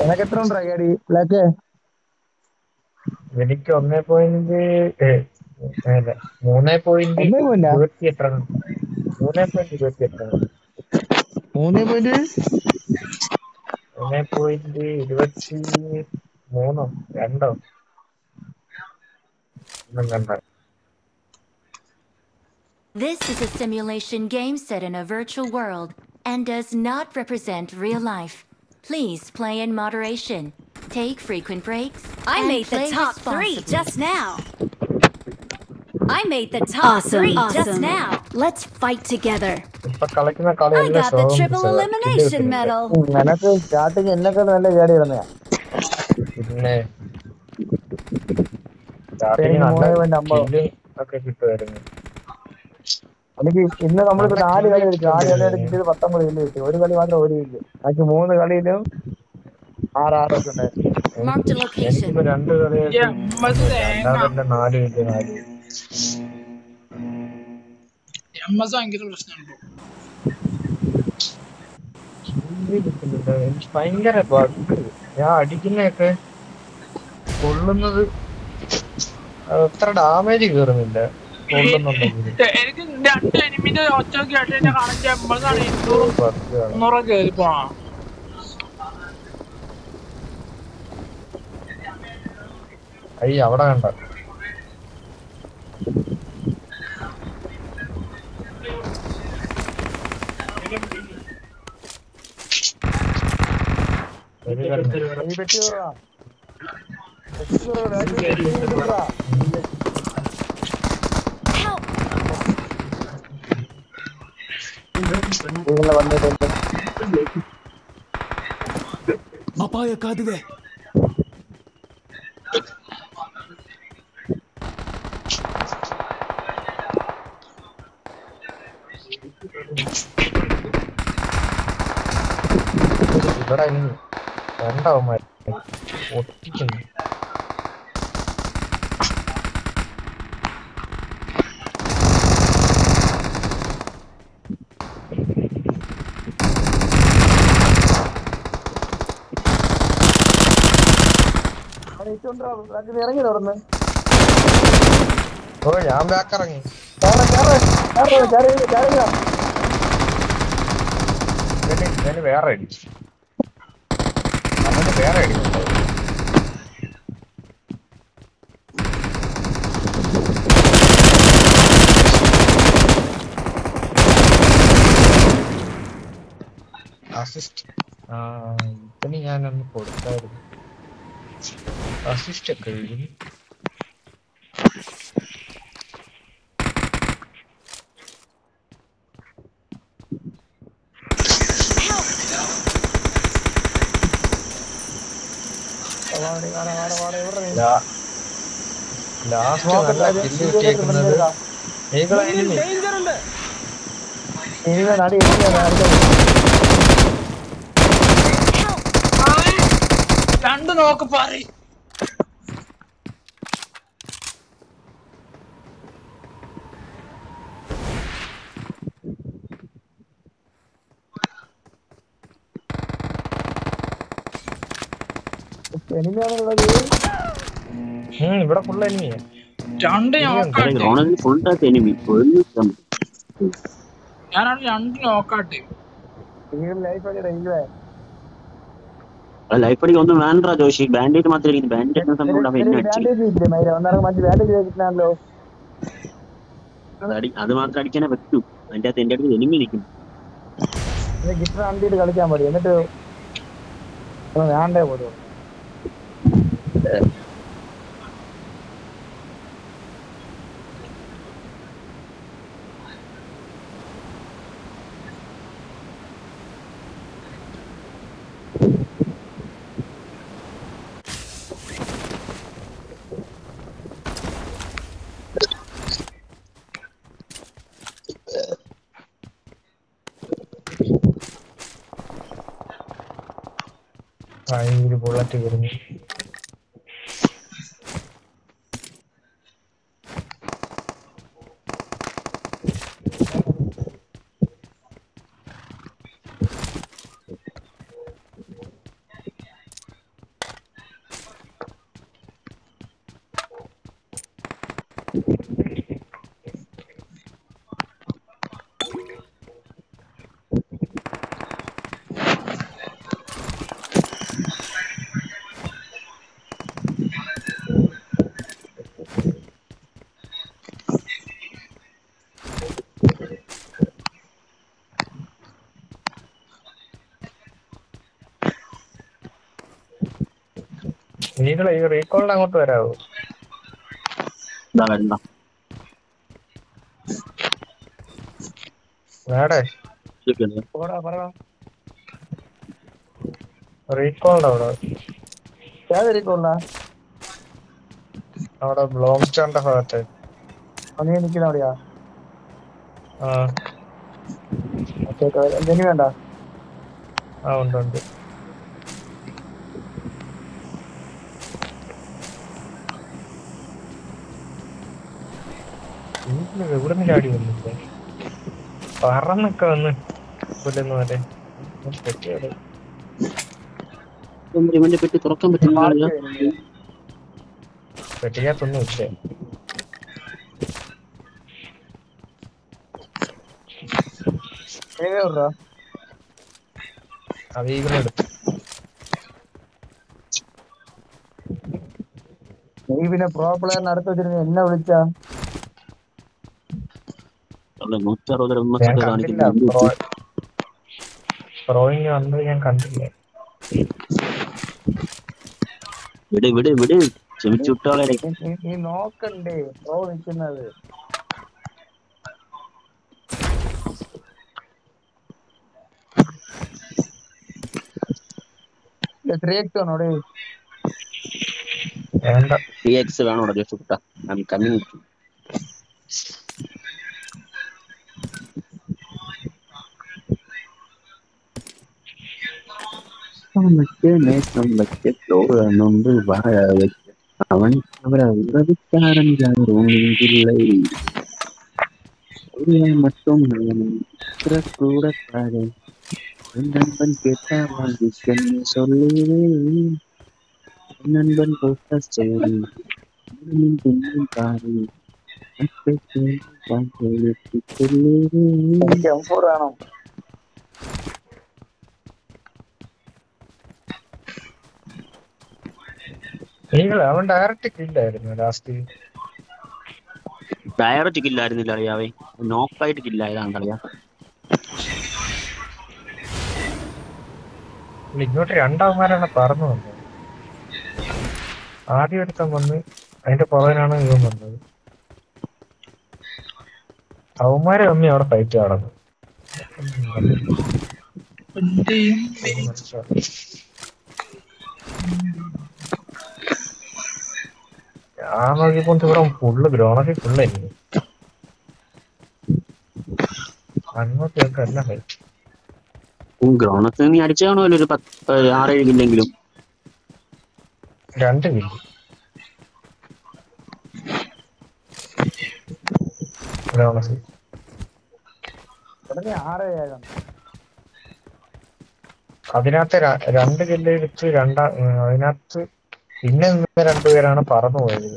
നിനക്ക് എത്ര ഉണ്ടാ ഗാഡി ബ്ലാക്ക്? എനിക്ക് 3.28 ഒന്നേ പോയില്ല 3.28 3.23 രണ്ടോ ഒന്നും കണ്ട. This is a simulation game set in a virtual world and does not represent real life. Please play in moderation. Take frequent breaks. I and made the play top 3 responsibly. just now. I made the top 3 just now. Let's fight together. ഇപ്പൊ കളിക്കുന്ന I കളിയല്ല got the triple elimination medal. നിനക്ക് starting എന്നൊക്കെ നല്ല ഗാഡി ഇടുന്നയാ. പിന്നെ എനിക്ക് 3.50 ഒക്കെ കിട്ടുമായിരുന്നു. എനിക്ക് ഇന്ന് നമ്മളിപ്പോ 4 കളി കളിച്ചു. 4 കളിയായിട്ട് കിട്ടിയത് കിട്ടിയത് 19 കില്ല് കിട്ടി. ഒരു കളി മാത്രം ഒരു കില്ല്. ബാക്കി 3 കളിയിലും 6 ഒക്കെ ഉണ്ടായിരുന്നു. Marked a location. എനിക്കിപ്പോ 2 കളിയായിട്ട് രണ്ടാമത്തെ 4 ഭയങ്കര പ്രശ്നമുണ്ടോ? എനിക്ക് ഭയങ്കര ബഗ്. ഞാൻ അടിക്കുന്നതൊക്കെ കൊള്ളുന്നത് അത്ര ഡാമേജ് കേറുന്നില്ല. എനിക്ക് 2 എനിമിന്റെ ഒച്ച കേട്ട് എന്നെ കാണാൻ 200 കയറി പോണ. അയ്യ അവിടെ കണ്ട ಅಪಾಯ ಕಾದಿದೆ. ഇവിടെ രണ്ടാവന്മാർ ഒട്ടിക്കുന്നു. ഇറങ്ങി തുറന്ന് ഓ ഞാൻ ബാക്ക് ഇറങ്ങി. വേറെ അടിച്ചു. അവന് വേറെ അടിക്കുന്നുണ്ടോ? അസിസ്റ്റ് ഇതിന് ഞാനൊന്ന് കൊടുത്തായിരുന്നു. അസിസ്റ്റ് ഒക്കെ എഴുതി. ലാസ്റ്റ് നല്ല കില്ല് കിട്ടിയേക്കുന്നത് രണ്ട് നോക്ക് പറ. ഇവിടെ ഫുൾ എനിമിയാ. രണ്ട് നോക്കാട്ടെ. ഞാനാണ് 2 നോക്കാട്ടെ. ലൈഫ് അടിക്ക് ഒന്നും വേണ്ട ജോഷി. ബാൻഡേജ് മാത്രം ബാൻഡേജ് അത് മാത്രം അടിക്കാനേ പറ്റൂ. അതിന്റെ അകത്ത് എന്റെ അടുത്ത് എനിമി നിൽക്കുന്നു. കളിക്കാൻ മതി. എന്നിട്ട് വേണ്ടേ പോലും. ഒരു ബുള്ളറ്റ് വരുന്നു. നീകളെ ഈ റീകോളിന് അങ്ങോട്ട് വരാവോ? ഇതാ വേണ്ട. വേടെ പോടാ പറയാ റീകോളിന്റെ അവിടെ ഏതായിരിക്കുള്ള അവിടെ ബ്ലോംസ്റ്റാറിന്റെ ഭാഗത്ത്. നീ നിൽക്കുന്ന അവിടെയാ? ആ എന്തെങ്കിലും വേണ്ട. ആ ഉണ്ട് ഉണ്ട്. എവിടെ നിന്ന് ചാടി വന്നില്ല, പറന്നൊക്കെ വന്ന് കൊല്ലുന്ന പോലെ പെട്ടിയോടെ. ഇവന്റെ പെട്ടി തുറക്കാൻ പറ്റുന്നില്ല. പെട്ടിക്കകത്തൊന്നും ഇല്ല. അത് ഈഗിളെടുത്തു. നീ പിന്നെ പ്രോ പ്ലെയറിന് അടുത്ത് വെച്ചിരുന്ന എന്നെ വിളിച്ചാ? ഞാൻ കണ്ടില്ല. പ്രോയിങ് വന്നത് ഞാൻ കണ്ടില്ല. വിട് വിട് വിട്, ക്ഷമിച്ചു വിട്ടോളെ. നീ നോക്കണ്ടേ പ്രോ നിൽക്കുന്നത്? എത്രയാണോടെ? വേണ്ട, 3x വേണോടാ ജസ്റ്റ് കിട്ടാ. I am coming. അവൻ மட்டும் கூடத்தாரே நண்பன் கேட்டா வாங்கிக்கன்னு சொல்லுவே நண்பன் போட்ட ஸ்டோரி பின்னும் பாரு சொல்லுவே. വേണം. അവൻ ഡയറക്റ്റ് കില്ലായിരുന്നു ലാസ്റ്റ്. ഡയറക്റ്റ് കില്ലായിരുന്നില്ല അറിയാവേ, നോക്കായിട്ട് കില്ലായതാണ് അറിയാം. ഇങ്ങോട്ട് രണ്ടാവന്മാരാണ് പറന്നു വന്നത്. ആദ്യം ഒരുത്തൻ വന്ന് അതിന്റെ പുറകിനാണ് ഇവൻ വന്നത്. അവന്മാരെ തമ്മി അവിടെ ഫൈറ്റ് നടന്നു. ഞാൻ നോക്കിയപ്പോ ഇവിടെ ഫുള്ള് ഗ്രോണൊക്കെ ഫുള്ളായിരുന്നു. അങ്ങോട്ടൊക്കെ അല്ല ഫൈറ്റ്. ഗ്രോണത്ത് നീ അടിച്ചു കാണുമല്ലോ ഒരു 6-7 കില്ലെങ്കിലും. 2 കില്ല് ഗ്രോണസ്. അതിനകത്ത് 2 കില്ല് വെച്ച് അതിനകത്ത് പിന്നെ 2 പേരാണ് പറന്നു പോയത്.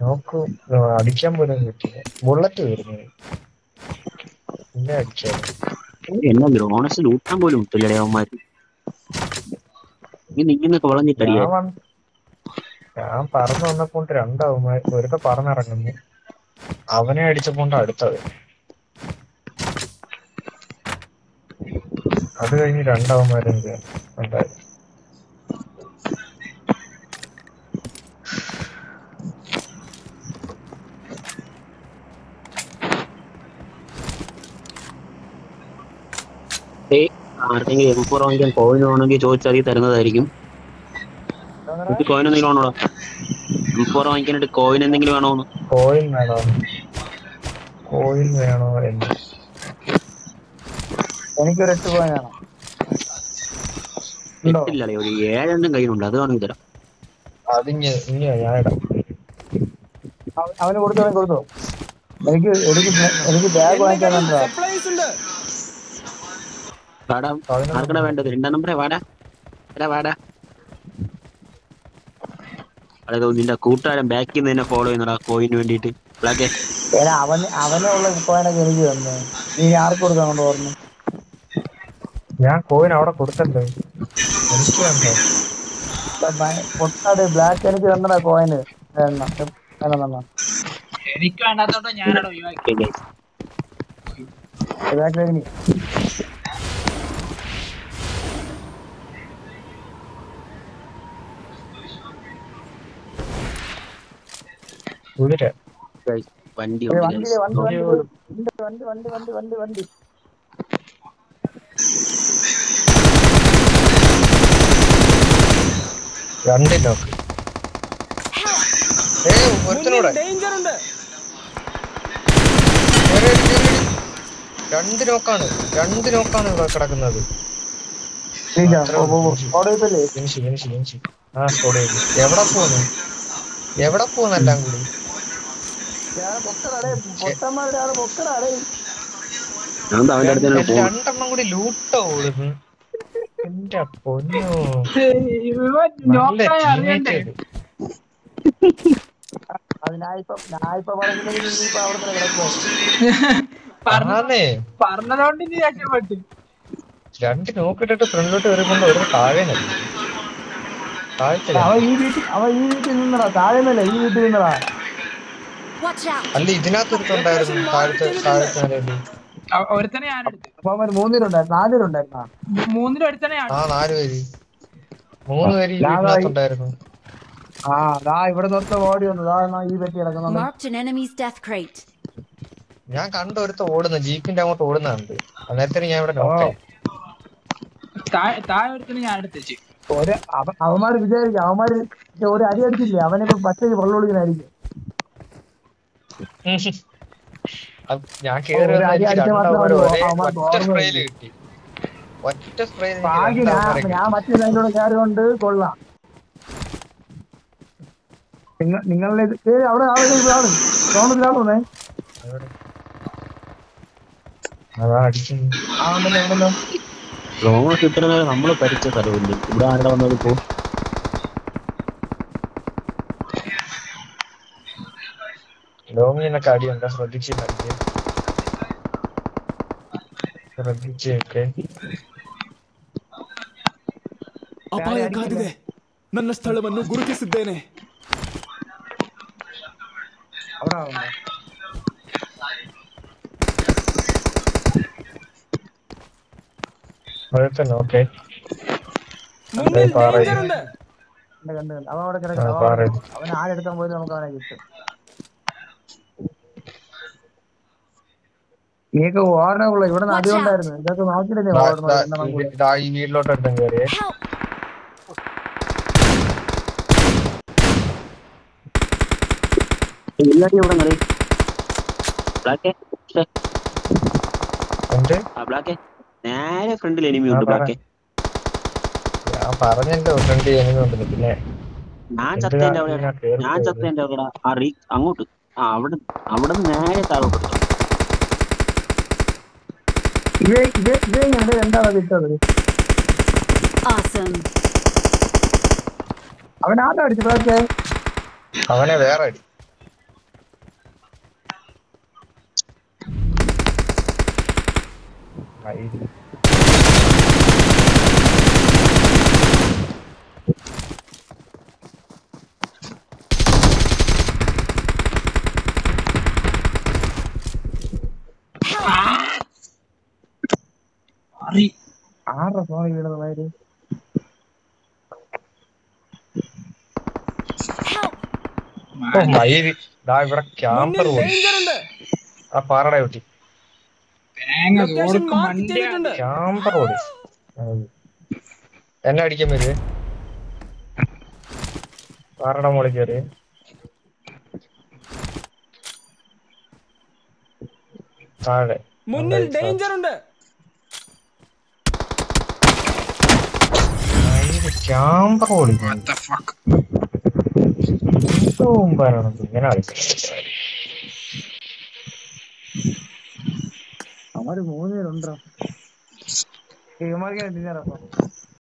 നോക്ക് അടിക്കാൻ പോലും പറ്റില്ല, ബുള്ളറ്റ് വരുന്നത് പിന്നെ അടിച്ചത്. എന്നാ ഗ്രോണസ് ലൂട്ടാൻ പോലും കിട്ടില്ലേ അവന്മാര്. നിന്നൊക്കെ വളഞ്ഞിട്ടടിയാ. ഞാൻ പറന്നു വന്നപ്പോ 2 അവന്മാർ, ഒരുത്ത പറന്നിറങ്ങുന്നു, അവനെ അടിച്ചപ്പോണ്ട് അടുത്തത്. അത് കഴിഞ്ഞ് 2 അവന്മാരും ഉണ്ടായിരുന്നു. ആർക്കെങ്കിലും M4 വാങ്ങിക്കാൻ കോയിൻ വേണമെങ്കിൽ ചോദിച്ചാൽ തരുന്നതായിരിക്കും. കോയിൻ എന്തെങ്കിലും വേണോടാ? M4 വാങ്ങിക്കാനായിട്ട് കോയിൻ എന്തെങ്കിലും വേണോന്ന്? കോയിൻ വേണോ? കോയിൻ വേണോ? എനിക്കൊരു 8 കോയിൻ വേണം. ഇല്ലല്ലേ, ഒരു 7 കയ്യിലുണ്ട്, അത് വേണമെങ്കിൽ തരാം. ഞാൻ ഇടാം. അവന് കൊടുത്തോ. എനിക്ക് ബാഗ് വാങ്ങിക്കാനുണ്ടോ? വാടാ, ആർക്കടാ വേണ്ടത്? 2 നമ്പറേ വാടാ വാടാ. അതായത് നിന്റെ കൂട്ടുകാരൻ ബാക്കിൽ നിന്ന് തന്നെ ഫോളോ ചെയ്യുന്നടാ കോയിന് വേണ്ടിട്ട്. അവനുള്ള കോയിനൊക്കെ എനിക്ക് തന്നെ. നീ ആർക്ക് കൊടുക്കാൻ കൊണ്ട് പറഞ്ഞു? ഞാൻ കോയിൻ അവിടെ കൊടുത്തല്ലോ, എനിക്ക് വേണ്ടോ? പൊട്ടാട് ബ്ലാക്ക് എനിക്ക് തന്നടാ കോയിന്. എനിക്ക് വേണ്ടാത്തോണ്ട് ഞാനവിടെ ഒഴിവാക്കി. കുതിര. വണ്ടി വണ്ടി ഉണ്ട് വണ്ടി guys. വണ്ടി അയ്യോ. വണ്ടി വണ്ടി വണ്ടി വണ്ടി വണ്ടി രണ്ട് നോക്ക്. ഒരുത്തനൂടെ ഡേഞ്ചർ ഉണ്ട്. രണ്ട് നോക്കാണ് ഇവിടെ കിടക്കുന്നത്. ഫിനിഷ്. ആ സ്കോഡ് ചെയ്തു. എവിടെ പോന്നു എല്ലാം കൂടി. ഞാൻ അവന്റെ അടുത്ത് തന്നെ പോകും. രണ്ടെണ്ണം കൂടി ലൂട്ടോ ഓടുന്നു. എന്റെ പൊന്നോ, നോക്കായി അറിയണ്ടേ? പറഞ്ഞതോണ്ട് ഇനി രക്ഷപ്പെട്ടു. രണ്ട് നോക്കിട്ടിട്ട് ഫ്രണ്ടിലോട്ട് വരുമ്പോ ഒരു താഴെ അവൻ ഈ വീട്ടിൽ നിന്നടാ, താഴെ നിന്നല്ല, ഈ വീട്ടിൽ നിന്നടാ. Watch out! അല്ല ഇതിനകത്ത് ഒരുത്തുണ്ടായിരുന്നു താഴത്തെ നിലയില്. ഒരുത്തനെ ഞാനെടുത്തു. അപ്പൊ അവൻ 3 4 മൂന്നിലും ഒരുത്തനെ ഞാൻ ആ 4 പേര് 3 പേര് ഈ വീട്ടിനകത്തുണ്ടായിരുന്നു. ഇവിടെ നിർത്ത ഓടി വന്നു. ഈ പെട്ടി കിടക്കുന്നുണ്ട്. Marked an enemy's death crate. ഞാൻ കണ്ട ഒരുത്ത ഓടുന്നു, ജീപ്പിന്റെ അങ്ങോട്ട് ഓടുന്നുണ്ട്. അന്നേരത്തിന് ഞാൻ ഇവിടെ നോക്കാം. താഴെ ഒരുത്തനെ ഞാൻ എടുത്തേച്ച്. അവന്മാര് വിചാരിക്കും, അവന്മാര് ഒരു അടി അടിച്ചില്ലേ, അവനിപ്പോ പച്ചയ്ക്ക് വെള്ളമൊളിക്കാനായിരിക്കും. ഞാൻ കേറി ഒറ്റ സ്പ്രേയില് ഞാൻ മറ്റേ ലൈനിലൂടെ കയറിയോണ്ട് കൊള്ളാം. നിങ്ങളുടെ അവിടെ ആളുകളാണ് തോന്നത്തിലാണോന്നേ. ഉണ്ടല്ലോ ലോങ് കിട്ടുന്നത് നമ്മള് പരിച്ച സ്ഥലമില്ല. ഇവിടെ ആരുടെ വന്നത് ഇപ്പോ? ലോങ്ങിനൊക്കെ അടിയുണ്ട്, ശ്രദ്ധിച്ചൊക്കെ. ಅಪಾಯ ಕಾದಿದೆ. ನನ್ನ ಸ್ಥಳವನ್ನು ಗುರುತಿಸಿದ್ದೇನೆ. ഓക്കെ മുന്നിൽ ഡേഞ്ചർ ഉണ്ട്. അവൻ അവിടെ കിടക്കണം. അവൻ ആരെടുക്കാൻ പോയത് നമുക്ക് അവനെ കിട്ടും. നീക്ക് ഓടണുള്ള ഇവിടെ നദി ഉണ്ടായിരുന്നു. ഇതൊക്കെ നോക്കിയില്ലേ ഓടണം. ഈ വീട്ടിലോട്ട് എടുത്തും കയറിയേ. നേരെ ഫ്രണ്ടിൽ എനിമി ഉണ്ട്. ബ്ലാക്ക് ഞാൻ പറഞ്ഞല്ലോ ഫ്രണ്ട് ചെയ്യുന്നുണ്ട്. പിന്നെ ഞാൻ ചത്തേന്റെ അവിടെ ആ റീ അങ്ങോട്ട് അവിടെ നേരെ താഴോട്ട്. എന്താണ് കിട്ടത്? അവൻ ആദ്യം അടിച്ചു. അവനെ വേറെ അടി. ആരുടെ ഫോണിൽ വീണത് മാതിരി? ഇവിടെ ക്യാമ്പർ ആ പാറയുടെ കുട്ടി ക്യാമ്പർ ഓടി എന്നെ അടിക്കാൻ വരുവേ. പാറയുടെ മോളിൽ കയറി താഴെ മുന്നിൽ ഡേഞ്ചർ ഉണ്ട്. ക്യാമ്പർ ഓടി ഇങ്ങനെ അവര് 3 പേരുണ്ടോ? ഇവന്മാർക്ക്